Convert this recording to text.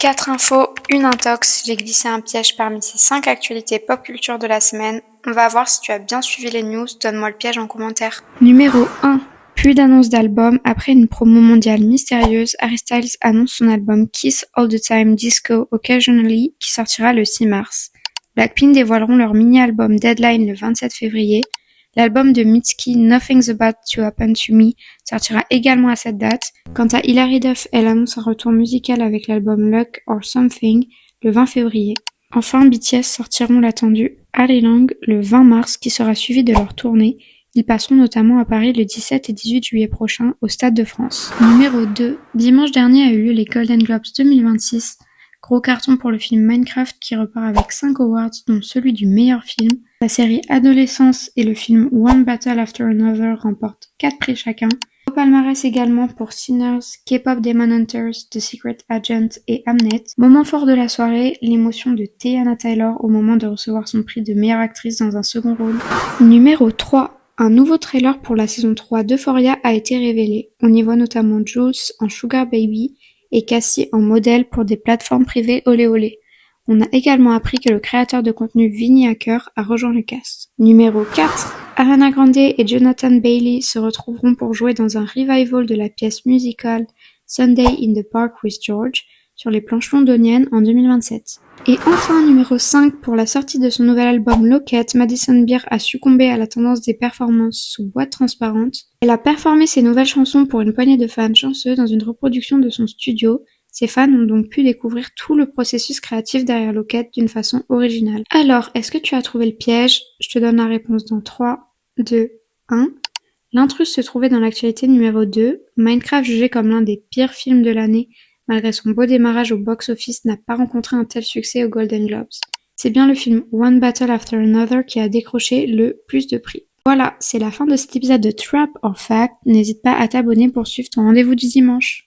4 infos, une intox. J'ai glissé un piège parmi ces 5 actualités pop culture de la semaine. On va voir si tu as bien suivi les news. Donne-moi le piège en commentaire. Numéro 1. Plus d'annonces d'albums. Après une promo mondiale mystérieuse, Harry Styles annonce son album Kiss All the Time Disco Occasionally qui sortira le 6 mars. Blackpink dévoileront leur mini-album Deadline le 27 février. L'album de Mitski, Nothing's About to Happen to Me, sortira également à cette date. Quant à Hilary Duff, elle annonce un retour musical avec l'album Luck or Something le 20 février. Enfin, BTS sortiront l'attendu Arirang le 20 mars qui sera suivi de leur tournée. Ils passeront notamment à Paris le 17 et 18 juillet prochain au Stade de France. Numéro 2. Dimanche dernier a eu lieu les Golden Globes 2026. Gros carton pour le film Minecraft qui repart avec 5 awards dont celui du meilleur film. La série Adolescence et le film One Battle After Another remportent 4 prix chacun. Au palmarès également pour Sinners, K-pop Demon Hunters, The Secret Agent et Amnet. Moment fort de la soirée, l'émotion de Teyana Taylor au moment de recevoir son prix de meilleure actrice dans un second rôle. Numéro 3. Un nouveau trailer pour la saison 3 d'Euphoria a été révélé. On y voit notamment Jules en Sugar Baby et Cassie en modèle pour des plateformes privées olé olé. On a également appris que le créateur de contenu Vinny Hacker a rejoint le cast. Numéro 4. Ariana Grande et Jonathan Bailey se retrouveront pour jouer dans un revival de la pièce musicale Sunday in the Park with George sur les planches londoniennes en 2027. Et enfin, numéro 5, pour la sortie de son nouvel album Locket, Madison Beer a succombé à la tendance des performances sous boîte transparente. Elle a performé ses nouvelles chansons pour une poignée de fans chanceux dans une reproduction de son studio. Ses fans ont donc pu découvrir tout le processus créatif derrière Locket d'une façon originale. Alors, est-ce que tu as trouvé le piège? Je te donne la réponse dans 3, 2, 1. L'intrus se trouvait dans l'actualité numéro 2. Minecraft, jugé comme l'un des pires films de l'année, malgré son beau démarrage au box-office, n'a pas rencontré un tel succès aux Golden Globes. C'est bien le film One Battle After Another qui a décroché le plus de prix. Voilà, c'est la fin de cet épisode de Trap or Fact. N'hésite pas à t'abonner pour suivre ton rendez-vous du dimanche.